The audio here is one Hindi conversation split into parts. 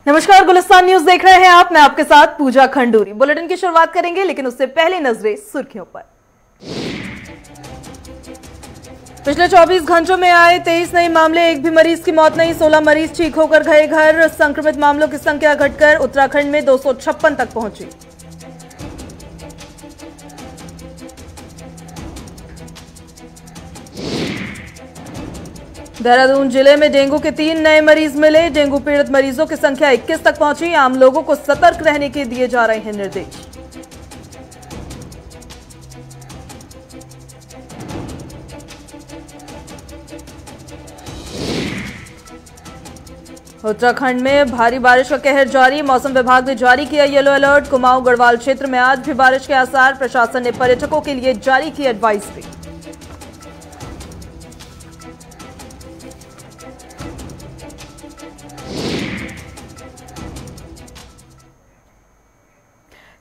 नमस्कार, गुलिस्तान न्यूज देख रहे हैं आप। मैं आपके साथ पूजा खंडूरी। बुलेटिन की शुरुआत करेंगे, लेकिन उससे पहले नजरें सुर्खियों पर। पिछले 24 घंटों में आए 23 नए मामले, एक भी मरीज की मौत नहीं, 16 मरीज ठीक होकर गए घर। संक्रमित मामलों की संख्या घटकर उत्तराखंड में 256 तक पहुंची। देहरादून जिले में डेंगू के 3 नए मरीज मिले। डेंगू पीड़ित मरीजों की संख्या 21 तक पहुंची। आम लोगों को सतर्क रहने के दिए जा रहे हैं निर्देश। उत्तराखंड में भारी बारिश का कहर जारी। मौसम विभाग ने जारी किया येलो अलर्ट। कुमाऊं गढ़वाल क्षेत्र में आज भी बारिश के आसार। प्रशासन ने पर्यटकों के लिए जारी की एडवाइजरी।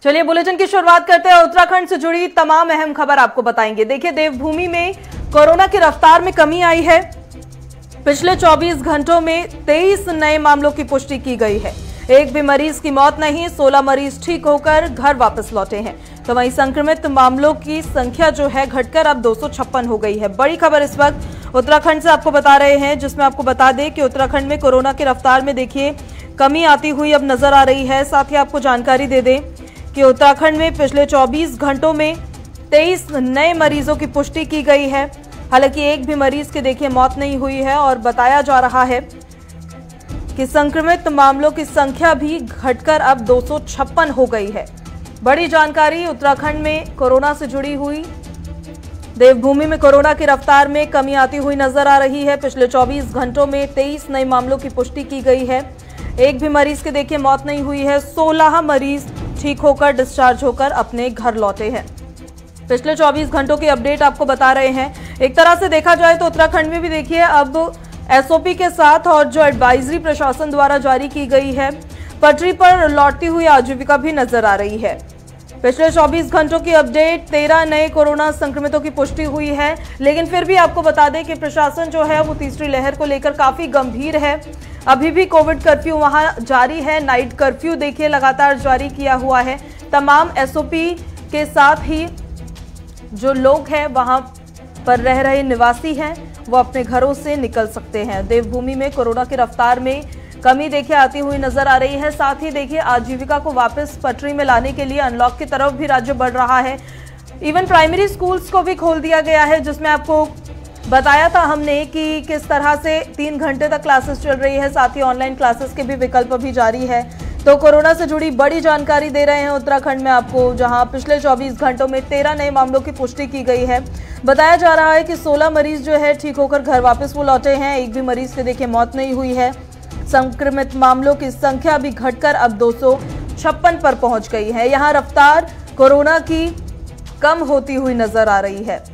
चलिए बुलेटिन की शुरुआत करते हैं। उत्तराखंड से जुड़ी तमाम अहम खबर आपको बताएंगे। देखिए, देवभूमि में कोरोना की रफ्तार में कमी आई है। पिछले 24 घंटों में 23 नए मामलों की पुष्टि की गई है। एक भी मरीज की मौत नहीं, 16 मरीज ठीक होकर घर वापस लौटे हैं। तो वहीं संक्रमित मामलों की संख्या जो है घटकर अब 256 हो गई है। बड़ी खबर इस वक्त उत्तराखंड से आपको बता रहे हैं, जिसमें आपको बता दें कि उत्तराखंड में कोरोना की रफ्तार में देखिए कमी आती हुई अब नजर आ रही है। साथ ही आपको जानकारी दे दें कि उत्तराखंड में पिछले 24 घंटों में 23 नए मरीजों की पुष्टि की गई है। हालांकि एक भी मरीज की देखिए मौत नहीं हुई है और बताया जा रहा है कि संक्रमित मामलों की संख्या भी घटकर अब 256 हो गई है। बड़ी जानकारी उत्तराखंड में कोरोना से जुड़ी हुई। देवभूमि में कोरोना की रफ्तार में कमी आती हुई नजर आ रही है। पिछले 24 घंटों में 23 नए मामलों की पुष्टि की गई है। एक भी मरीज की देखिए मौत नहीं हुई है। 16 मरीज ठीक होकर डिस्चार्ज होकर अपने घर लौटे हैं। पिछले 24 घंटों की अपडेट आपको बता रहे हैं। एक तरह से देखा जाए तो उत्तराखंड में भी देखिए अब एसओपी के साथ और जो एडवाइजरी प्रशासन द्वारा जारी की गई है, पटरी पर लौटती हुई आजीविका भी नजर आ रही है। पिछले 24 घंटों की अपडेट, 13 नए कोरोना संक्रमितों की पुष्टि हुई है। लेकिन फिर भी आपको बता दें कि प्रशासन जो है वो तीसरी लहर को लेकर काफी गंभीर है। अभी भी कोविड कर्फ्यू वहां जारी है। नाइट कर्फ्यू देखिए लगातार जारी किया हुआ है। तमाम एसओपी के साथ ही जो लोग हैं वहां पर रह रहे निवासी हैं वो अपने घरों से निकल सकते हैं। देवभूमि में कोरोना की रफ्तार में कमी देखिए आती हुई नजर आ रही है। साथ ही देखिए आजीविका को वापस पटरी में लाने के लिए अनलॉक की तरफ भी राज्य बढ़ रहा है। इवन प्राइमरी स्कूल्स को भी खोल दिया गया है, जिसमें आपको बताया था हमने कि किस तरह से 3 घंटे तक क्लासेस चल रही है। साथ ही ऑनलाइन क्लासेस के भी विकल्प भी जारी है। तो कोरोना से जुड़ी बड़ी जानकारी दे रहे हैं उत्तराखंड में आपको, जहां पिछले 24 घंटों में 13 नए मामलों की पुष्टि की गई है। बताया जा रहा है कि 16 मरीज जो है ठीक होकर घर वापस वो लौटे हैं। एक भी मरीज की देखिए मौत नहीं हुई है। संक्रमित मामलों की संख्या भी घटकर अब 256 पर पहुंच गई है। यहां रफ्तार कोरोना की कम होती हुई नजर आ रही है।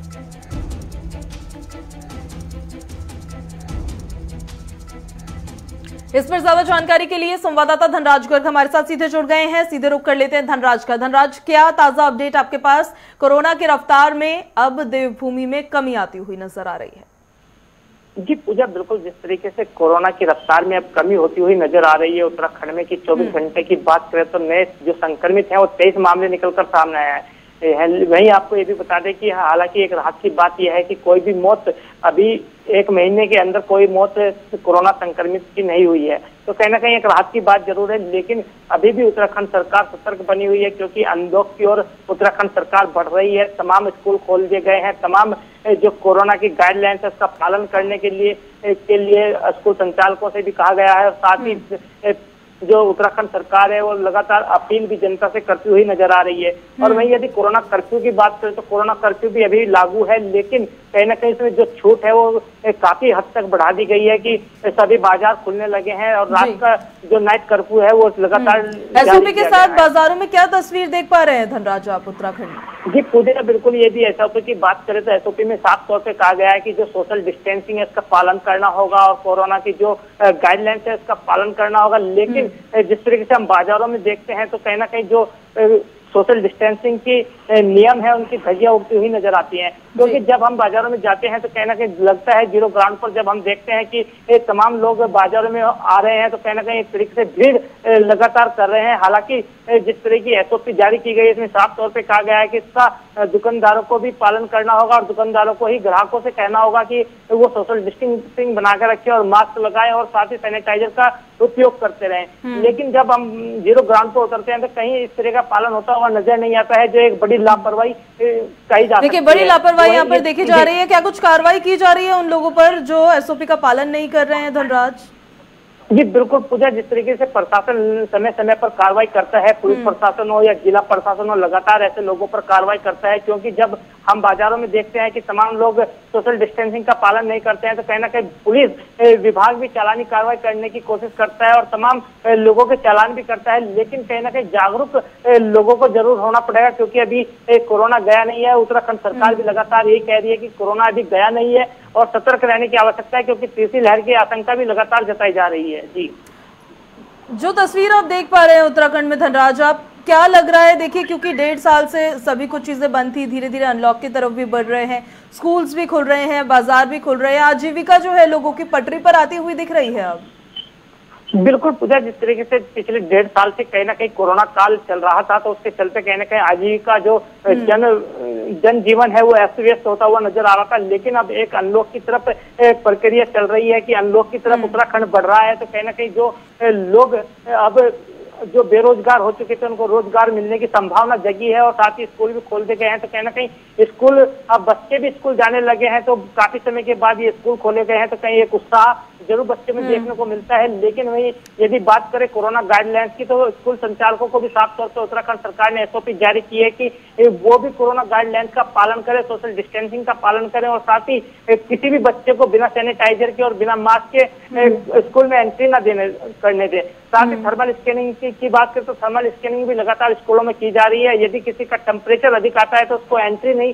इस पर ज्यादा जानकारी के लिए संवाददाता धनराज गर्ग हमारे साथ सीधे जुड़ गए हैं। सीधे रुक कर लेते हैं धनराज का। धनराज, क्या ताजा अपडेट आपके पास? कोरोना की रफ्तार में अब देवभूमि में कमी आती हुई नजर आ रही है। जी पूजा, बिल्कुल जिस तरीके से कोरोना की रफ्तार में अब कमी होती हुई नजर आ रही है उत्तराखंड में कि 24 घंटे की बात करें तो नए जो संक्रमित हैं वो 23 मामले निकलकर सामने आए हैं। वहीं आपको ये भी बता दें कि हालांकि एक राहत की बात यह है कि कोई भी मौत अभी 1 महीने के अंदर कोई मौत कोरोना संक्रमित की नहीं हुई है। तो कहीं ना कहीं एक राहत की बात जरूर है, लेकिन अभी भी उत्तराखंड सरकार सतर्क बनी हुई है, क्योंकि अनलॉक की ओर उत्तराखंड सरकार बढ़ रही है। तमाम स्कूल खोल दिए गए हैं। तमाम जो कोरोना की गाइडलाइंस है उसका पालन करने के लिए स्कूल संचालकों से भी कहा गया है। और साथ ही जो उत्तराखंड सरकार है वो लगातार अपील भी जनता से करती हुई नजर आ रही है। और वहीं यदि कोरोना कर्फ्यू की बात करें तो कोरोना कर्फ्यू भी अभी लागू है, लेकिन कहीं ना कहीं इसमें जो छूट है वो काफी हद तक बढ़ा दी गई है कि सभी बाजार खुलने लगे हैं और रात का जो नाइट कर्फ्यू है वो लगातार एसओपी के साथ बाजारों में क्या तस्वीर देख पा रहे हैं धनराज आप उत्तराखंड में? जी पूजा, बिल्कुल यदि एसओपी की बात करें तो एसओपी में साफ तौर पे कहा गया है कि जो सोशल डिस्टेंसिंग है इसका पालन करना होगा और कोरोना की जो गाइडलाइंस है इसका पालन करना होगा। लेकिन जिस तरीके से हम बाजारों में देखते हैं तो कहीं ना कहीं जो सोशल डिस्टेंसिंग की नियम है उनकी धज्जियां उड़ती हुई नजर आती हैं। क्योंकि जब हम बाजारों में जाते हैं तो कहीं ना कहीं लगता है, जीरो ग्राउंड पर जब हम देखते हैं कि ये तमाम लोग बाजारों में आ रहे हैं तो कहीं ना कहीं एक तरीके से भीड़ लगातार कर रहे हैं। हालांकि जिस तरह की SOP जारी की गई है इसमें साफ तौर पे कहा गया है कि इसका दुकानदारों को भी पालन करना होगा और दुकानदारों को ही ग्राहकों से कहना होगा कि वो सोशल डिस्टेंसिंग बनाकर रखें और मास्क लगाएं और साथ ही सैनिटाइजर का उपयोग करते रहें। लेकिन जब हम जीरो ग्राउंड पर उतरते हैं तो कहीं इस तरह का पालन होता हुआ नजर नहीं आता है, जो एक बड़ी लापरवाही कही जा सकती है। देखिए, बड़ी लापरवाही यहाँ पर देखी जा रही है। क्या कुछ कार्रवाई की जा रही है उन लोगों पर जो SOP का पालन नहीं कर रहे हैं, धनराज? जी बिल्कुल पूजा, जिस तरीके से प्रशासन समय समय पर कार्रवाई करता है, पुलिस प्रशासन हो या जिला प्रशासन हो, लगातार ऐसे लोगों पर कार्रवाई करता है। क्योंकि जब हम बाजारों में देखते हैं कि तमाम लोग सोशल डिस्टेंसिंग का पालन नहीं करते हैं तो कहीं ना कहीं पुलिस विभाग भी चालानी कार्रवाई करने की कोशिश करता है और तमाम लोगों के चालान भी करता है। लेकिन कहीं ना कहीं जागरूक लोगों को जरूर होना पड़ेगा, क्योंकि अभी कोरोना गया नहीं है। उत्तराखंड सरकार भी लगातार यही कह रही है कि कोरोना अभी गया नहीं है और सतर्क रहने की आवश्यकता है, क्योंकि तीसरी लहर की आशंका भी लगातार जताई जा रही है। जी, जो तस्वीर आप देख पा रहे हैं उत्तराखंड में, धनराज, आप क्या लग रहा है? देखिए, क्योंकि 1.5 साल से सभी कुछ चीजें बंद थी, धीरे धीरे अनलॉक की तरफ भी बढ़ रहे हैं, स्कूल्स भी खुल रहे हैं, बाजार भी खुल रहे हैं, आजीविका जो है लोगों की पटरी पर आती हुई दिख रही है अब। बिल्कुल पूजा, जिस तरीके से पिछले 1.5 साल से कहीं ना कहीं कोरोना काल चल रहा था तो उसके चलते कहीं ना कहीं आजीविका जो जनजीवन है वो अस्त व्यस्त होता हुआ नजर आ रहा था। लेकिन अब एक अनलॉक की तरफ प्रक्रिया चल रही है कि अनलॉक की तरफ उत्तराखंड बढ़ रहा है, तो कहीं ना कहीं जो लोग अब जो बेरोजगार हो चुके थे उनको रोजगार मिलने की संभावना जगी है और साथ ही स्कूल भी खोल दिए गए हैं। तो कहीं ना कहीं स्कूल, अब बच्चे भी स्कूल जाने लगे हैं, तो काफी समय के बाद ये स्कूल खोले गए हैं तो कहीं एक उत्साह जरूर बच्चे में देखने को मिलता है। लेकिन वही यदि बात करें कोरोना गाइडलाइंस की तो स्कूल संचालकों को भी साफ तौर पर उत्तराखंड सरकार ने SOP जारी की है कि वो भी कोरोना गाइडलाइंस का पालन करें, सोशल डिस्टेंसिंग का पालन करें और साथ ही किसी भी बच्चे को बिना सैनिटाइजर के और बिना मास्क के स्कूल में एंट्री न करने दे। साथ ही थर्मल स्कैनिंग की बात करें तो थर्मल स्कैनिंग भी लगातार स्कूलों में की जा रही है। यदि किसी का टेम्परेचर अधिक आता है तो उसको एंट्री नहीं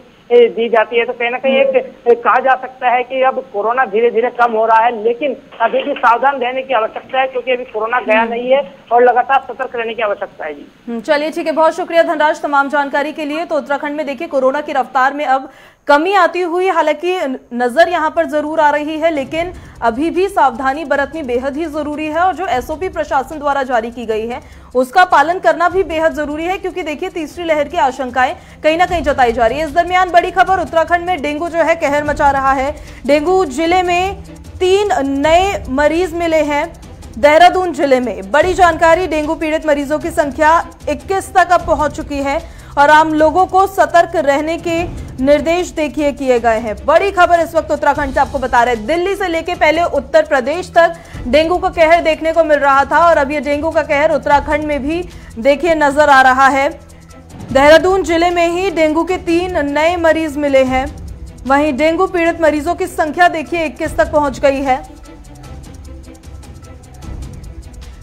दी जाती है। तो कहीं ना कहीं एक कहा जा सकता है कि अब कोरोना धीरे धीरे कम हो रहा है, लेकिन अभी भी सावधान रहने की आवश्यकता है, क्योंकि अभी कोरोना गया नहीं है और लगातार सतर्क रहने की आवश्यकता है। जी चलिए, ठीक है, बहुत शुक्रिया धनराज तमाम जानकारी के लिए। तो उत्तराखंड में देखिए कोरोना की रफ्तार में अब कमी आती हुई हालांकि नजर यहां पर जरूर आ रही है, लेकिन अभी भी सावधानी बरतनी बेहद ही जरूरी है और जो SOP प्रशासन द्वारा जारी की गई है उसका पालन करना भी बेहद जरूरी है, क्योंकि देखिए तीसरी लहर की आशंकाएं कहीं ना कहीं जताई जा रही है। इस दरमियान बड़ी खबर, उत्तराखंड में डेंगू जो है कहर मचा रहा है। डेंगू जिले में 3 नए मरीज मिले हैं। देहरादून जिले में बड़ी जानकारी, डेंगू पीड़ित मरीजों की संख्या 21 तक अब पहुंच चुकी है और आम लोगों को सतर्क रहने के निर्देश देखिए किए गए हैं। बड़ी खबर इस वक्त उत्तराखंड से आपको बता रहे हैं, दिल्ली से लेके पहले उत्तर प्रदेश तक डेंगू का कहर देखने को मिल रहा था और अब ये डेंगू का कहर उत्तराखंड में भी देखिए नजर आ रहा है। देहरादून जिले में ही डेंगू के 3 नए मरीज मिले हैं। वहीं डेंगू पीड़ित मरीजों की संख्या देखिए 21 तक पहुंच गई है।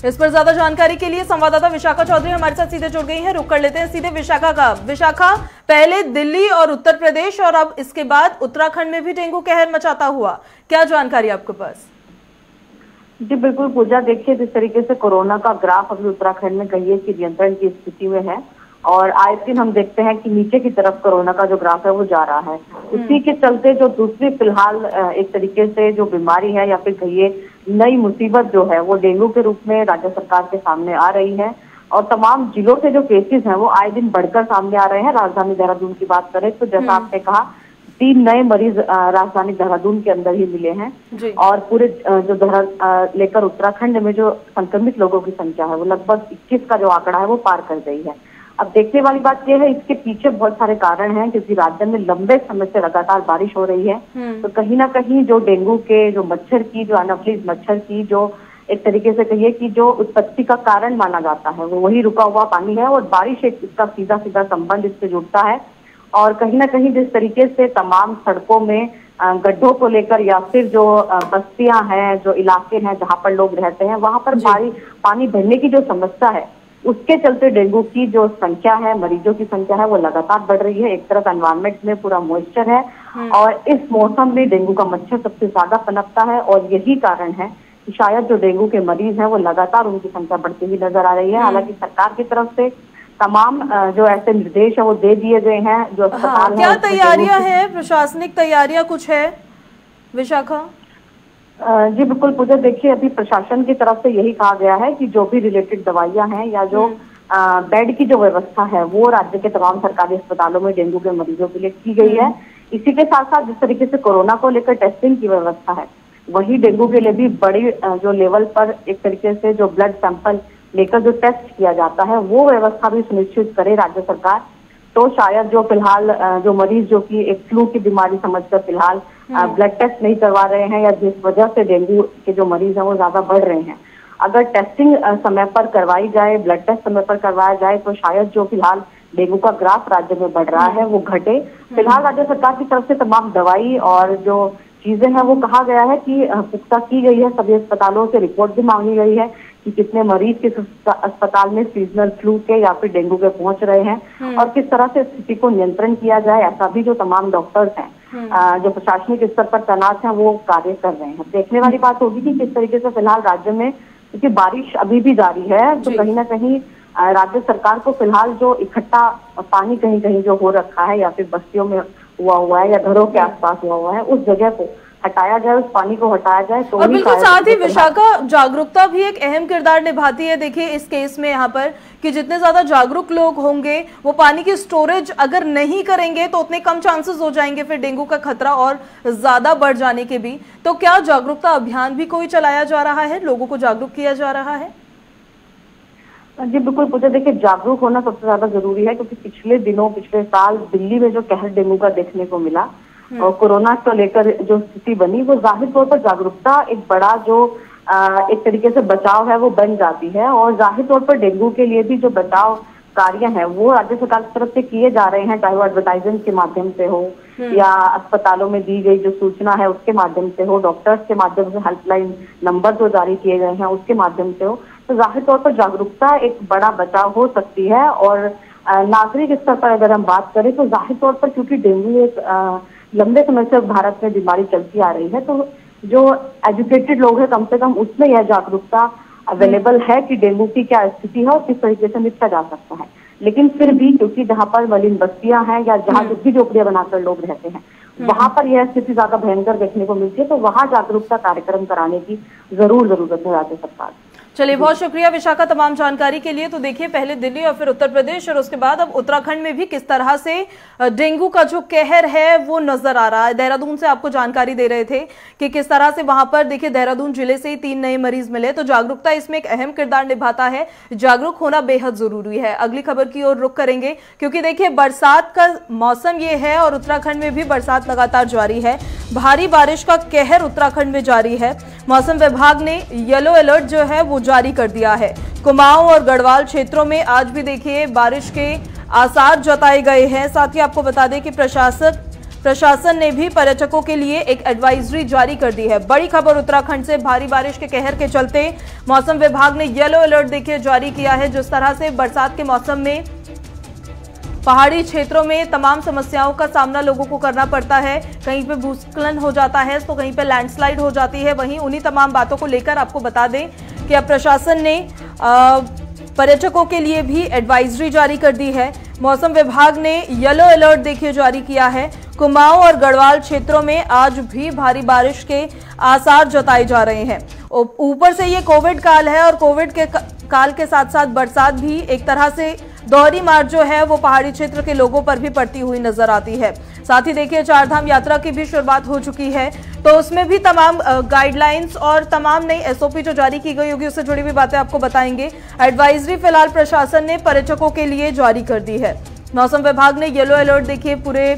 इस पर ज्यादा जानकारी के लिए संवाददाता विशाखा चौधरी हमारे साथ सीधे जुड़ गई हैं। रुक कर लेते हैं सीधे विशाखा का। विशाखा, पहले दिल्ली और उत्तर प्रदेश और अब इसके बाद उत्तराखंड में भी डेंगू कहर मचाता हुआ, क्या जानकारी आपके पास? जी बिल्कुल पूजा, देखिए जिस तरीके से कोरोना का ग्राफ अभी उत्तराखंड में कहिए कि नियंत्रण की स्थिति में है और आए दिन हम देखते हैं कि नीचे की तरफ कोरोना का जो ग्राफ है वो जा रहा है। उसी के चलते जो दूसरी फिलहाल एक तरीके से जो बीमारी है या फिर कहिए नई मुसीबत जो है वो डेंगू के रूप में राज्य सरकार के सामने आ रही है और तमाम जिलों से जो केसेस हैं वो आए दिन बढ़कर सामने आ रहे हैं। राजधानी देहरादून की बात करें तो जैसा आपने कहा 3 नए मरीज राजधानी देहरादून के अंदर ही मिले हैं और पूरे जो लेकर उत्तराखंड में जो संक्रमित लोगों की संख्या है वो लगभग 21 का जो आंकड़ा है वो पार कर गई है। अब देखने वाली बात यह है, इसके पीछे बहुत सारे कारण हैं क्योंकि राज्य में लंबे समय से लगातार बारिश हो रही है, तो कहीं ना कहीं जो डेंगू के जो मच्छर की जो एनाफिलीज मच्छर की जो एक तरीके से कहिए कि जो उत्पत्ति का कारण माना जाता है वो वही रुका हुआ पानी है और बारिश एक इसका सीधा सीधा संबंध इससे जुड़ता है। और कहीं ना कहीं जिस तरीके से तमाम सड़कों में गड्ढों को लेकर या फिर जो बस्तियां हैं, जो इलाके हैं जहाँ पर लोग रहते हैं वहां पर भारी पानी भरने की जो समस्या है उसके चलते डेंगू की जो संख्या है, मरीजों की संख्या है वो लगातार बढ़ रही है। एक तरफ एनवायरमेंट में पूरा मॉइस्चर है और इस मौसम में डेंगू का मच्छर सबसे ज्यादा पनपता है और यही कारण है कि शायद जो डेंगू के मरीज हैं वो लगातार उनकी संख्या बढ़ती हुई नजर आ रही है। हालांकि सरकार की तरफ से तमाम जो ऐसे निर्देश है वो दे दिए गए हैं। जो अस्पताल क्या तैयारियां हैं, प्रशासनिक तैयारियां कुछ है विशाखा? जी बिल्कुल पूजा, देखिए अभी प्रशासन की तरफ से यही कहा गया है कि जो भी रिलेटेड दवाइयां हैं या जो बेड की जो व्यवस्था है वो राज्य के तमाम सरकारी अस्पतालों में डेंगू के मरीजों के लिए की गई है। इसी के साथ साथ जिस तरीके से कोरोना को लेकर टेस्टिंग की व्यवस्था है, वही डेंगू के लिए भी बड़ी जो लेवल पर एक तरीके से जो ब्लड सैंपल लेकर जो टेस्ट किया जाता है वो व्यवस्था भी सुनिश्चित करे राज्य सरकार। तो शायद जो फिलहाल जो मरीज जो कि एक फ्लू की बीमारी समझकर फिलहाल ब्लड टेस्ट नहीं करवा रहे हैं या जिस वजह से डेंगू के जो मरीज हैं वो ज्यादा बढ़ रहे हैं, अगर टेस्टिंग समय पर करवाई जाए, ब्लड टेस्ट समय पर करवाया जाए तो शायद जो फिलहाल डेंगू का ग्राफ राज्य में बढ़ रहा है वो घटे। फिलहाल राज्य सरकार की तरफ से तमाम दवाई और जो चीजें हैं वो कहा गया है कि पुख्ता की गई है। सभी अस्पतालों से रिपोर्ट भी मांगी गई है कि कितने मरीज किस अस्पताल में सीजनल फ्लू के या फिर डेंगू के पहुंच रहे हैं और किस तरह से स्थिति को नियंत्रण किया जाए। ऐसा भी जो तमाम डॉक्टर्स हैं जो प्रशासनिक स्तर पर तैनात हैं वो कार्य कर रहे हैं। देखने वाली बात होगी कि किस तरीके से फिलहाल राज्य में, क्योंकि बारिश अभी भी जारी है, तो कहीं ना कहीं राज्य सरकार को फिलहाल जो इकट्ठा पानी कहीं कहीं जो हो रखा है या फिर बस्तियों में हुआ है या घरों के आसपास हुआ है, उस जगह को हटाया जाए, उस पानी को हटाया जाए। तो और बिल्कुल साथ ही विशाखा, जागरूकता भी एक अहम किरदार निभाती है। देखिए इस केस में यहाँ पर कि जितने ज्यादा जागरूक लोग होंगे वो पानी की स्टोरेज अगर नहीं करेंगे तो उतने कम चांसेस हो जाएंगे फिर डेंगू का खतरा और ज्यादा बढ़ जाने के भी। तो क्या जागरूकता अभियान भी कोई चलाया जा रहा है, लोगों को जागरूक किया जा रहा है? जी बिल्कुल पूजा, देखिए जागरूक होना सबसे ज्यादा जरूरी है, क्योंकि पिछले साल दिल्ली में जो कहर डेंगू का देखने को मिला और कोरोना को लेकर जो स्थिति बनी, वो जाहिर तौर पर जागरूकता एक बड़ा जो एक तरीके से बचाव है वो बन जाती है। और जाहिर तौर पर डेंगू के लिए भी जो बचाव कार्य हैं वो राज्य सरकार की तरफ से किए जा रहे हैं, चाहे वो एडवर्टाइजमेंट के माध्यम से हो या अस्पतालों में दी गई जो सूचना है उसके माध्यम से हो, डॉक्टर्स के माध्यम से हेल्पलाइन नंबर जो जारी किए गए हैं उसके माध्यम से हो। तो जाहिर तौर पर जागरूकता एक बड़ा बचाव हो सकती है। और नागरिक स्तर पर अगर हम बात करें तो जाहिर तौर पर क्योंकि डेंगू एक लंबे समय से भारत में बीमारी चलती आ रही है, तो जो एजुकेटेड लोग हैं कम से कम उसमें यह जागरूकता अवेलेबल है कि डेंगू की क्या स्थिति है और किस तरीके से निपटा जा सकता है। लेकिन फिर भी क्योंकि जहाँ पर मलिन बस्तियां हैं या जहाँ झुग्गी झोपड़ियां बनाकर लोग रहते हैं वहां पर यह स्थिति ज्यादा भयंकर देखने को मिलती है, तो वहां जागरूकता कार्यक्रम कराने की जरूरत है राज्य सरकार। चलिए, बहुत शुक्रिया विशाखा तमाम जानकारी के लिए। तो देखिए पहले दिल्ली और फिर उत्तर प्रदेश और उसके बाद अब उत्तराखंड में भी किस तरह से डेंगू का जो कहर है वो नजर आ रहा है। देहरादून से आपको जानकारी दे रहे थे कि किस तरह से वहां पर देखिए देहरादून जिले से ही 3 नए मरीज मिले। तो जागरूकता इसमें एक अहम किरदार निभाता है, जागरूक होना बेहद जरूरी है। अगली खबर की ओर रुख करेंगे क्योंकि देखिए बरसात का मौसम ये है और उत्तराखंड में भी बरसात लगातार जारी है। भारी बारिश का कहर उत्तराखंड में जारी है। मौसम विभाग ने येलो अलर्ट जो है वो जारी कर दिया है। कुमाऊं और गढ़वाल क्षेत्रों में आज भी देखिए बारिश के आसार जताए गए हैं। साथ ही आपको बता दें कि प्रशासन ने भी पर्यटकों के लिए एक एडवाइजरी जारी कर दी है। बड़ी खबर उत्तराखंड से, भारी बारिश के कहर के चलते मौसम विभाग ने येलो अलर्ट देखिए जारी किया है। जिस तरह से बरसात के मौसम में पहाड़ी क्षेत्रों में तमाम समस्याओं का सामना लोगों को करना पड़ता है, कहीं पे भूस्खलन हो जाता है तो कहीं पे लैंडस्लाइड हो जाती है। वहीं उन्हीं तमाम बातों को लेकर आपको बता दें कि अब प्रशासन ने पर्यटकों के लिए भी एडवाइजरी जारी कर दी है। मौसम विभाग ने येलो अलर्ट देखिए जारी किया है। कुमाऊं और गढ़वाल क्षेत्रों में आज भी भारी बारिश के आसार जताए जा रहे हैं। ऊपर से ये कोविड काल है और कोविड के काल के साथ साथ बरसात भी एक तरह से दोहरी मार जो है वो पहाड़ी क्षेत्र के लोगों पर भी पड़ती हुई नजर आती है। साथ ही देखिए चारधाम यात्रा की भी शुरुआत हो चुकी है, तो उसमें भी तमाम गाइडलाइंस और तमाम नई एसओपी जो जारी की गई होगी उससे जुड़ी हुई बातें आपको बताएंगे। एडवाइजरी फिलहाल प्रशासन ने पर्यटकों के लिए जारी कर दी है। मौसम विभाग ने येलो अलर्ट देखिए पूरे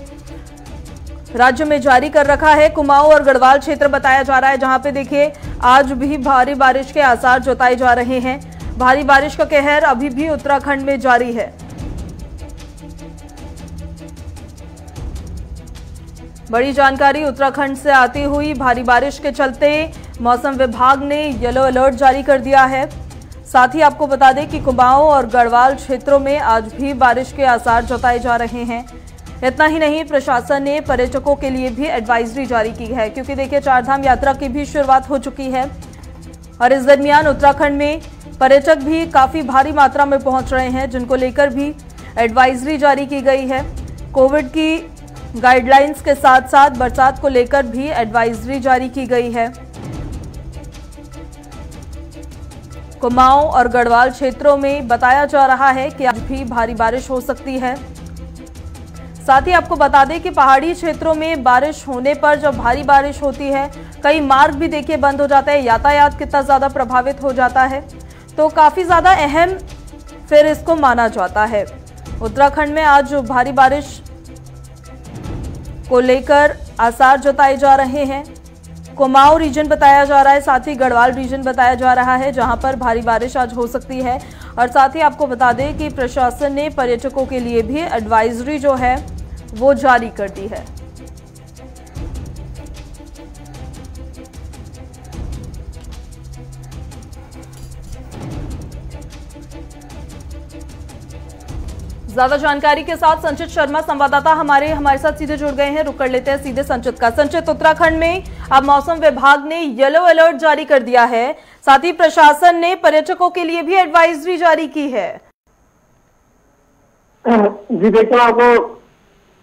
राज्य में जारी कर रखा है। कुमाऊं और गढ़वाल क्षेत्र बताया जा रहा है जहां पे देखिए आज भी भारी बारिश के आसार जताए जा रहे हैं। भारी बारिश का कहर अभी भी उत्तराखंड में जारी है। बड़ी जानकारी उत्तराखंड से आती हुई, भारी बारिश के चलते मौसम विभाग ने येलो अलर्ट जारी कर दिया है। साथ ही आपको बता दें कि कुमाऊं और गढ़वाल क्षेत्रों में आज भी बारिश के आसार जताए जा रहे हैं। इतना ही नहीं, प्रशासन ने पर्यटकों के लिए भी एडवाइजरी जारी की है क्योंकि देखिए चारधाम यात्रा की भी शुरुआत हो चुकी है और इस दरमियान उत्तराखंड में पर्यटक भी काफी भारी मात्रा में पहुंच रहे हैं, जिनको लेकर भी एडवाइजरी जारी की गई है। कोविड की गाइडलाइंस के साथ साथ बरसात को लेकर भी एडवाइजरी जारी की गई है। कुमाऊं और गढ़वाल क्षेत्रों में बताया जा रहा है कि आज भी भारी बारिश हो सकती है। साथ ही आपको बता दें कि पहाड़ी क्षेत्रों में बारिश होने पर जब भारी बारिश होती है, कई मार्ग भी देखिए बंद हो जाता है, यातायात कितना ज्यादा प्रभावित हो जाता है, तो काफी ज्यादा अहम फिर इसको माना जाता है। उत्तराखंड में आज भारी बारिश को लेकर आसार जताए जा रहे हैं। कुमाऊं रीजन बताया जा रहा है, साथ ही गढ़वाल रीजन बताया जा रहा है, जहां पर भारी बारिश आज हो सकती है। और साथ ही आपको बता दें कि प्रशासन ने पर्यटकों के लिए भी एडवाइजरी जो है वो जारी कर दी है। ज्यादा जानकारी के साथ संचित शर्मा संवाददाता हमारे साथ सीधे जुड़ गए हैं। रुक कर लेते हैं सीधे संचित का। संचित, उत्तराखंड में अब मौसम विभाग ने येलो अलर्ट जारी कर दिया है, साथ ही प्रशासन ने पर्यटकों के लिए भी एडवाइजरी जारी की है। जी देखिए, आपको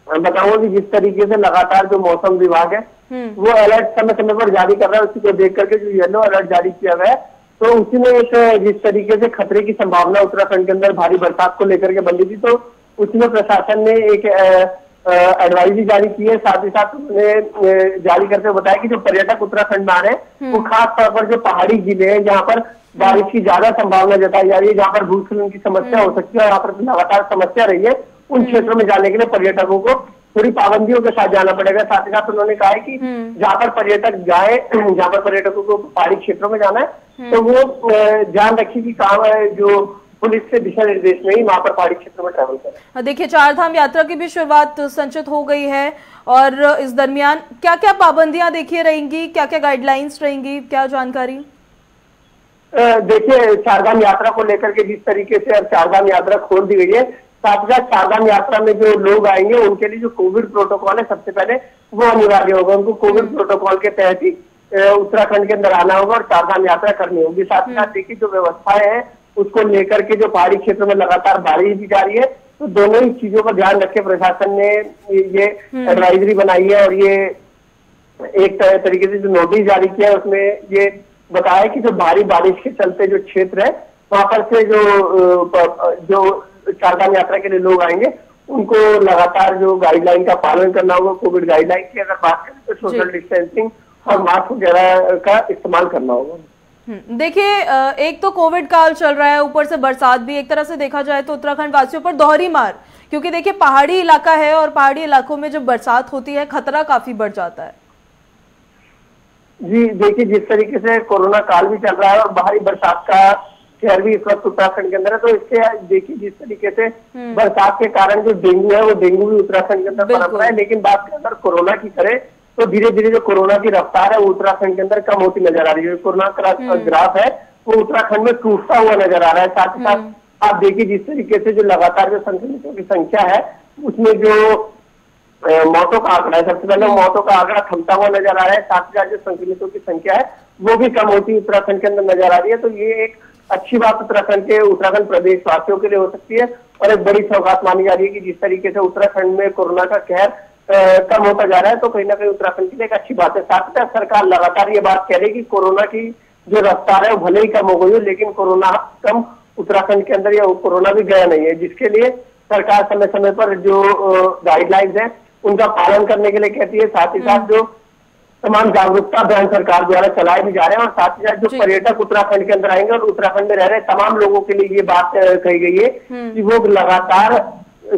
बताऊंगा कि जिस तरीके से लगातार जो मौसम विभाग है वो अलर्ट समय समय पर जारी कर रहा है, उसी को देख करके जो येलो अलर्ट जारी किया गया है, तो उसी में एक जिस तरीके से खतरे की संभावना उत्तराखंड के अंदर भारी बरसात को लेकर के बनी थी, तो उसमें प्रशासन ने एक एडवाइजरी जारी की है। साथ ही साथ उन्होंने जारी करते हुए बताया कि जो पर्यटक उत्तराखंड में आ रहे हैं वो खास तौर पर जो पहाड़ी जिले हैं जहाँ पर बारिश की ज्यादा संभावना जताई जा रही है, जहाँ पर भूस्खलन की समस्या हो सकती है और यहाँ पर लगातार समस्या रही है, उन क्षेत्रों में जाने के लिए पर्यटकों को थोड़ी पाबंदियों के साथ जाना पड़ेगा। साथ ही साथ उन्होंने कहा है कि जहाँ पर पर्यटक जाए, जहाँ पर पर्यटकों को पहाड़ी क्षेत्रों में जाना है, तो वो ध्यान रखिए कि काम है जो पुलिस से दिशा निर्देश में ही वहाँ पर पहाड़ी क्षेत्रों में ट्रैवल करें। देखिए, चारधाम यात्रा की भी शुरुआत संचित हो गई है, और इस दरमियान क्या क्या पाबंदियां देखिए रहेंगी, क्या क्या गाइडलाइंस रहेंगी, क्या जानकारी? देखिए, चारधाम यात्रा को लेकर के जिस तरीके से अब चारधाम यात्रा खोल दी गई है, साथ ही साथ चारधाम यात्रा में जो लोग आएंगे उनके लिए जो कोविड प्रोटोकॉल है सबसे पहले वो अनिवार्य होगा। उनको कोविड प्रोटोकॉल के तहत ही उत्तराखंड के अंदर आना होगा और चारधाम यात्रा करनी होगी। साथ ही साथ देखिए, जो व्यवस्थाएं हैं उसको लेकर के जो पहाड़ी क्षेत्रों में लगातार बारिश भी जारी है, तो दोनों ही चीजों का ध्यान रखे प्रशासन ने ये एडवाइजरी बनाई है। और ये एक तरीके से जो नोटिस जारी किया है उसमें ये बताया कि जो भारी बारिश के चलते जो क्षेत्र है वहां पर से जो चारधाम यात्रा के लिए लोग आएंगे उनको लगातार जो गाइडलाइन का पालन करना होगा। कोविड गाइडलाइन की अगर बात करें तो सोशल डिस्टेंसिंग और मास्क वगैरह का इस्तेमाल करना होगा। देखिए, एक तो कोविड काल चल रहा है, ऊपर से बरसात भी, एक तरह से देखा जाए तो उत्तराखंड वासियों पर दोहरी मार, क्योंकि देखिए पहाड़ी इलाका है और पहाड़ी इलाकों में जब बरसात होती है खतरा काफी बढ़ जाता है। जी देखिए, जिस तरीके से कोरोना काल भी चल रहा है और भारी बरसात का शहर भी इस वक्त उत्तराखंड के अंदर है, तो इससे देखिए जिस तरीके से बरसात के कारण जो डेंगू है वो डेंगू भी उत्तराखंड के अंदर पनप रहा है। लेकिन बात अगर कोरोना की करें तो धीरे धीरे जो कोरोना की रफ्तार है वो उत्तराखंड के अंदर कम होती नजर आ रही है। कोरोना का ग्राफ है वो उत्तराखंड में टूटता हुआ नजर आ रहा है। साथ ही साथ आप देखिए जिस तरीके से जो लगातार जो संक्रमितों की संख्या है उसमें जो मौतों का आंकड़ा है, सबसे पहले मौतों का आंकड़ा थमता हुआ नजर आ रहा है। साथ ही साथ जो संक्रमितों की संख्या है वो भी कम होती उत्तराखंड के अंदर नजर आ रही है। तो ये एक अच्छी बात उत्तराखंड प्रदेश वासियों के लिए हो सकती है और एक बड़ी सौगात मानी जा रही है कि जिस तरीके से उत्तराखंड में कोरोना का कहर कम होता जा रहा है, तो कहीं ना कहीं उत्तराखंड के लिए एक अच्छी बात है। साथ ही साथ सरकार लगातार ये बात कह रही है कि कोरोना की जो रफ्तार है वो भले ही कम हो गई हो, लेकिन कोरोना कम उत्तराखंड के अंदर या कोरोना भी गया नहीं है, जिसके लिए सरकार समय समय पर जो गाइडलाइंस है उनका पालन करने के लिए कहती है। साथ ही साथ जो तमाम जागरूकता अभियान सरकार द्वारा चलाए भी जा रहे हैं और साथ ही साथ जो पर्यटक उत्तराखंड के अंदर आएंगे और उत्तराखंड में रह रहे तमाम लोगों के लिए ये बात कही गई है कि वो लगातार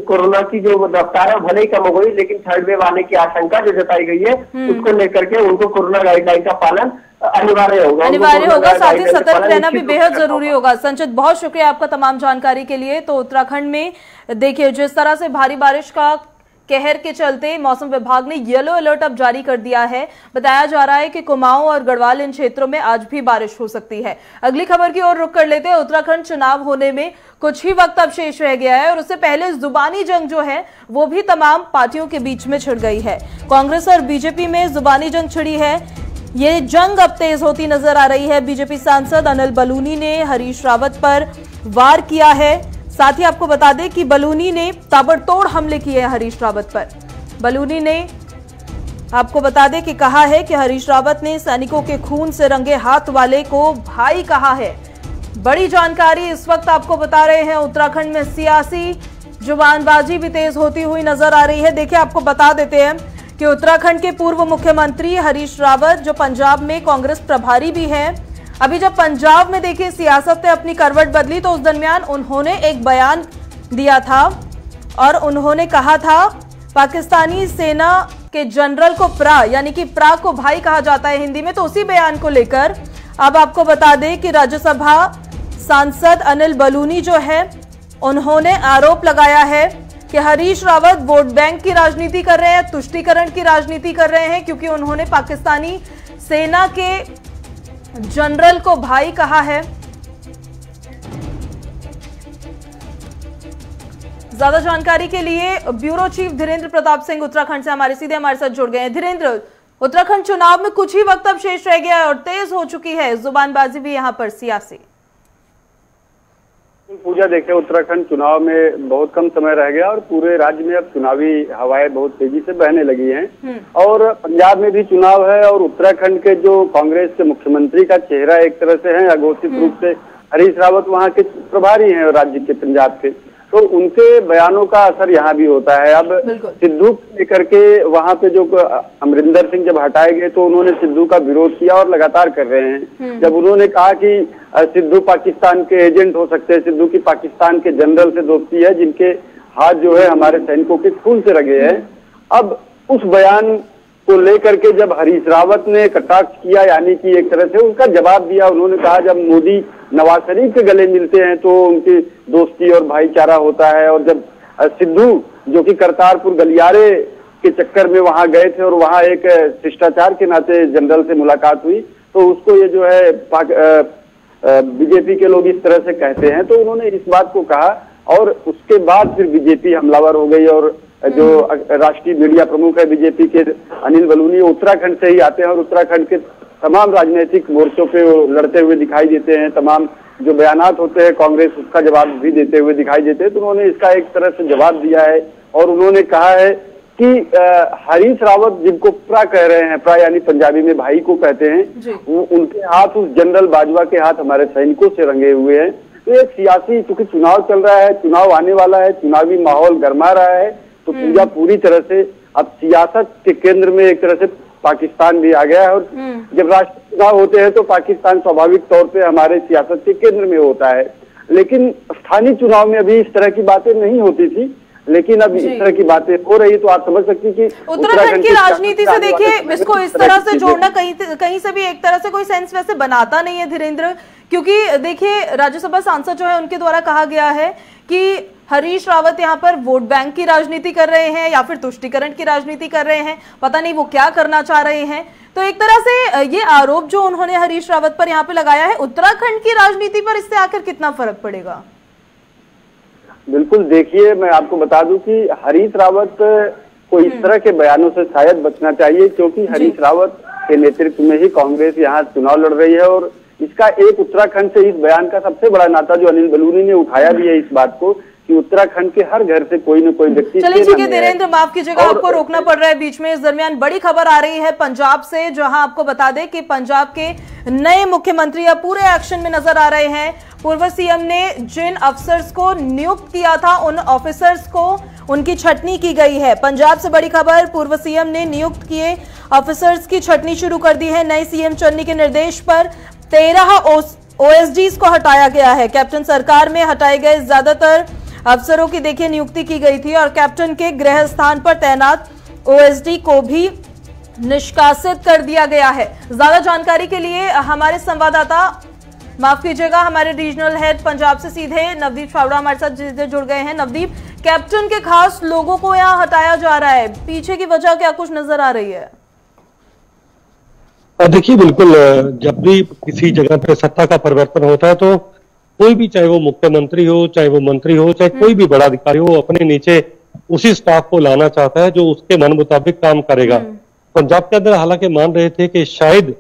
कोरोना की जो रफ्तार है भले ही कम हो गई, लेकिन थर्ड वेव आने की आशंका जो जताई गई है उसको लेकर के उनको कोरोना गाइडलाइन का पालन अनिवार्य होगा। साथ ही सतर्क रहना भी बेहद जरूरी होगा। संचित, बहुत शुक्रिया आपका तमाम जानकारी के लिए। तो उत्तराखंड में देखिए जिस तरह से भारी बारिश का कहर के चलते मौसम विभाग ने येलो अलर्ट अब जारी कर दिया है। बताया जा रहा है कि कुमाऊं और गढ़वाल इन क्षेत्रों में आज भी बारिश हो सकती है। अगली खबर की ओर रुख कर लेते हैं। उत्तराखंड चुनाव होने में कुछ ही वक्त अब शेष रह गया है और उससे पहले जुबानी जंग जो है वो भी तमाम पार्टियों के बीच में छिड़ गई है। कांग्रेस और बीजेपी में जुबानी जंग छिड़ी है। ये जंग अब तेज होती नजर आ रही है। बीजेपी सांसद अनिल बलूनी ने हरीश रावत पर वार किया है। साथ ही आपको बता दें कि बलूनी ने ताबड़तोड़ हमले किए हैं हरीश रावत पर। बलूनी ने आपको बता दें कि कहा है कि हरीश रावत ने सैनिकों के खून से रंगे हाथ वाले को भाई कहा है। बड़ी जानकारी इस वक्त आपको बता रहे हैं। उत्तराखंड में सियासी जुबानबाजी भी तेज होती हुई नजर आ रही है। देखिए, आपको बता देते हैं कि उत्तराखंड के पूर्व मुख्यमंत्री हरीश रावत, जो पंजाब में कांग्रेस प्रभारी भी हैं, अभी जब पंजाब में देखिए सियासत ने अपनी करवट बदली तो उस दरमियान उन्होंने एक बयान दिया था और उन्होंने कहा था पाकिस्तानी सेना के जनरल को प्रा, यानी कि प्रा को भाई कहा जाता है हिंदी में। तो उसी बयान को लेकर अब आपको बता दें कि राज्यसभा सांसद अनिल बलूनी जो है उन्होंने आरोप लगाया है कि हरीश रावत वोट बैंक की राजनीति कर रहे हैं, तुष्टीकरण की राजनीति कर रहे हैं, क्योंकि उन्होंने पाकिस्तानी सेना के जनरल को भाई कहा है। ज्यादा जानकारी के लिए ब्यूरो चीफ धीरेन्द्र प्रताप सिंह उत्तराखंड से हमारे साथ जुड़ गए हैं। धीरेन्द्र, उत्तराखंड चुनाव में कुछ ही वक्त अब शेष रह गया है और तेज हो चुकी है जुबानबाजी भी यहां पर सियासी। पूजा, देखें उत्तराखंड चुनाव में बहुत कम समय रह गया और पूरे राज्य में अब चुनावी हवाएं बहुत तेजी से बहने लगी हैं। और पंजाब में भी चुनाव है और उत्तराखंड के जो कांग्रेस के मुख्यमंत्री का चेहरा एक तरह से है, अघोषित रूप से हरीश रावत वहाँ के प्रभारी हैं राज्य के, पंजाब के, तो उनके बयानों का असर यहाँ भी होता है। अब सिद्धू लेकर के वहाँ पे जो अमरिंदर सिंह जब हटाए गए तो उन्होंने सिद्धू का विरोध किया और लगातार कर रहे हैं। जब उन्होंने कहा कि सिद्धू पाकिस्तान के एजेंट हो सकते हैं, सिद्धू की पाकिस्तान के जनरल से दोस्ती है जिनके हाथ जो है हमारे सैनिकों के खून से रंगे हैं। अब उस बयान को लेकर के जब हरीश रावत ने कटाक्ष किया, यानी कि एक तरह से उसका जवाब दिया, उन्होंने कहा जब मोदी नवाज शरीफ के गले मिलते हैं तो उनकी दोस्ती और भाईचारा होता है, और जब सिद्धू जो कि करतारपुर गलियारे के चक्कर में वहां गए थे और वहां एक शिष्टाचार के नाते जनरल से मुलाकात हुई तो उसको ये जो है बीजेपी के लोग इस तरह से कहते हैं, तो उन्होंने इस बात को कहा और उसके बाद फिर बीजेपी हमलावर हो गई। और जो राष्ट्रीय मीडिया प्रमुख है बीजेपी के अनिल बलूनी, उत्तराखंड से ही आते हैं और उत्तराखंड के तमाम राजनीतिक मोर्चों पे वो लड़ते हुए दिखाई देते हैं। तमाम जो बयानात होते हैं कांग्रेस उसका जवाब भी देते हुए दिखाई देते हैं, तो उन्होंने इसका एक तरह से जवाब दिया है और उन्होंने कहा है कि हरीश रावत जिनको प्रा कह रहे हैं, प्रा यानी पंजाबी में भाई को कहते हैं, वो उनके हाथ उस जनरल बाजवा के हाथ हमारे सैनिकों से रंगे हुए हैं। तो एक सियासी, क्योंकि चुनाव चल रहा है, चुनाव आने वाला है, चुनावी माहौल गरमा रहा है, तो पूजा पूरी तरह से अब सियासत के केंद्र में एक तरह से पाकिस्तान भी आ गया है। और जब राष्ट्रीय चुनाव होते हैं तो पाकिस्तान स्वाभाविक तौर पे हमारे सियासत के केंद्र में होता है, लेकिन स्थानीय चुनाव में अभी इस तरह की बातें नहीं होती थी, लेकिन अब इस तरह की बातें हो रही, तो आप समझ सकती कि उत्तराखंड की राजनीति से देखिए इसको इस तरह से जोड़ना कहीं से भी एक तरह से कोई सेंस वैसे बनाता नहीं है धीरेन्द्र, क्योंकि देखिए राज्यसभा सांसद जो है उनके द्वारा कहा गया है कि हरीश रावत यहाँ पर वोट बैंक की राजनीति कर रहे हैं या फिर तुष्टीकरण की राजनीति कर रहे हैं, पता नहीं वो क्या करना चाह रहे हैं। तो एक तरह से ये आरोप जो उन्होंने हरीश रावत पर यहाँ पे लगाया है, उत्तराखंड की राजनीति पर इससे आखिर कितना फर्क पड़ेगा? बिल्कुल, देखिए मैं आपको बता दूं कि हरीश रावत को इस तरह के बयानों से शायद बचना चाहिए, क्योंकि हरीश रावत के नेतृत्व में ही कांग्रेस यहाँ चुनाव लड़ रही है और इसका एक उत्तराखंड से इस बयान का सबसे बड़ा नाता जो अनिल बलूनी ने उठाया भी है इस बात को कि उत्तराखंड के हर घर से कोई न कोई व्यक्ति। चलिए ठीक है धीरेन्द्र, माफ कीजिएगा आपको रोकना पड़ रहा है बीच में। इस दरमियान बड़ी खबर आ रही है पंजाब से, जहां आपको बता दें कि पंजाब के नए मुख्यमंत्री अब पूरे एक्शन में नजर आ रहे हैं। पूर्व सीएम ने जिन अफसर्स को नियुक्त किया था उन ऑफिसर्स को उनकी छटनी की गई है। पंजाब से बड़ी खबर, पूर्व सीएम ने नियुक्त किए ऑफिसर्स की छटनी शुरू कर दी है। नए सीएम चन्नी के निर्देश पर 13 ओएसडीज को हटाया गया है। कैप्टन सरकार में हटाए गए ज्यादातर अफसरों की देखिए नियुक्ति की गई थी और कैप्टन के गृह स्थान पर तैनात ओएसडी को भी निष्कासित कर दिया गया है। ज्यादा जानकारी के लिए हमारे संवाददाता, माफ कीजिएगा, हमारे रीजनल हेड पंजाब से सीधे नवदीप छावड़ा हमारे साथ सीधे जुड़ गए हैं। नवदीप, कैप्टन के खास लोगों को यहाँ हटाया जा रहा है, पीछे की वजह क्या कुछ नजर आ रही है? देखिए बिल्कुल, जब भी किसी जगह पे सत्ता का परिवर्तन होता है तो कोई भी, चाहे वो मुख्यमंत्री हो, चाहे वो मंत्री हो, चाहे कोई भी बड़ा अधिकारी हो, अपने नीचे उसी स्टाफ को लाना चाहता है जो उसके मन मुताबिक काम करेगा। पंजाब के अंदर हालांकि मान रहे थे कि शायद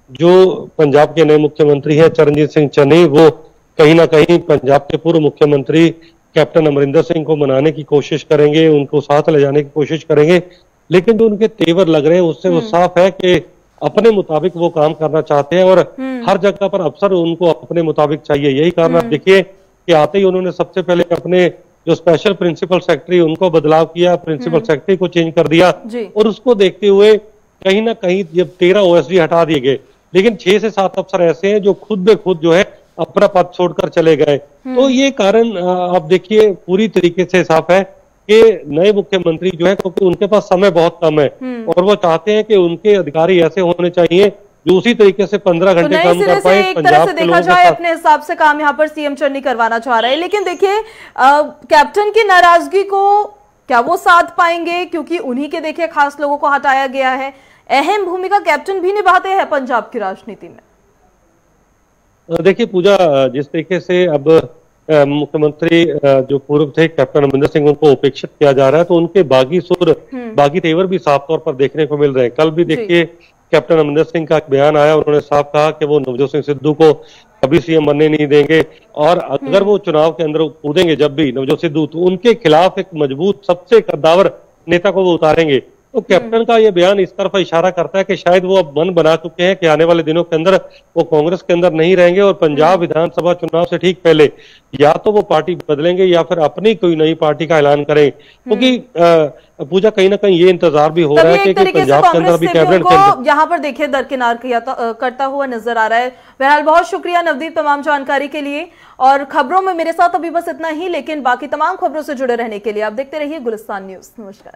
जो पंजाब के नए मुख्यमंत्री हैं चरणजीत सिंह चन्नी, वो कहीं ना कहीं पंजाब के पूर्व मुख्यमंत्री कैप्टन अमरिंदर सिंह को मनाने की कोशिश करेंगे, उनको साथ ले जाने की कोशिश करेंगे। लेकिन जो उनके तेवर लग रहे हैं उससे वो साफ है कि अपने मुताबिक वो काम करना चाहते हैं और हर जगह पर अफसर उनको अपने मुताबिक चाहिए। यही कारण आप देखिए कि आते ही उन्होंने सबसे पहले अपने जो स्पेशल प्रिंसिपल सेक्रेटरी उनको बदलाव किया, प्रिंसिपल सेक्रेटरी को चेंज कर दिया और उसको देखते हुए कहीं ना कहीं जब 13 OSD हटा दिए गए, लेकिन 6 से 7 अफसर ऐसे हैं जो खुद बे खुद जो है अपना पद छोड़कर चले गए। तो ये कारण आप देखिए पूरी तरीके से साफ है कि नए मुख्यमंत्री जो है, क्योंकि उनके पास समय बहुत कम है और वो चाहते हैं कि उनके अधिकारी ऐसे होने चाहिए जो उसी तरीके से 15 घंटे काम कर पाए। एक तरह से देखा जाए अपने हिसाब से काम यहाँ पर सीएम चन्नी करवाना चाह रहे हैं, लेकिन देखिए कैप्टन की नाराजगी को क्या वो साध पाएंगे, क्योंकि उन्हीं के देखिए खास लोगों को हटाया गया है। अहम भूमिका कैप्टन भी निभाते हैं पंजाब की राजनीति में। देखिए पूजा, जिस तरीके से अब मुख्यमंत्री जो पूर्व थे कैप्टन अमरिंदर सिंह, उनको उपेक्षित किया जा रहा है, तो उनके बागी सुर बागी तेवर भी साफ तौर पर देखने को मिल रहे हैं। कल भी देखिए कैप्टन अमरिंदर सिंह का एक बयान आया, उन्होंने साफ कहा कि वो नवजोत सिंह सिद्धू को कभी सीएम बनने नहीं देंगे और अगर वो चुनाव के अंदर कूदेंगे जब भी नवजोत सिद्धू, तो उनके खिलाफ एक मजबूत सबसे कद्दावर नेता को वो उतारेंगे। तो कैप्टन का ये बयान इस तरफ इशारा करता है कि शायद वो अब मन बना चुके हैं कि आने वाले दिनों के अंदर वो कांग्रेस के अंदर नहीं रहेंगे और पंजाब विधानसभा चुनाव से ठीक पहले या तो वो पार्टी बदलेंगे या फिर अपनी कोई नई पार्टी का ऐलान करें। क्योंकि पूजा कहीं ना कहीं ये इंतजार भी हो रहा है कि पंजाब के अंदर भी कैबिनेट यहाँ पर देखिए दरकिनार करता हुआ नजर आ रहा है। बहरहाल बहुत शुक्रिया नवदीप तमाम जानकारी के लिए, और खबरों में मेरे साथ अभी बस इतना ही, लेकिन बाकी तमाम खबरों से जुड़े रहने के लिए आप देखते रहिए गुलिस्तान न्यूज। नमस्कार।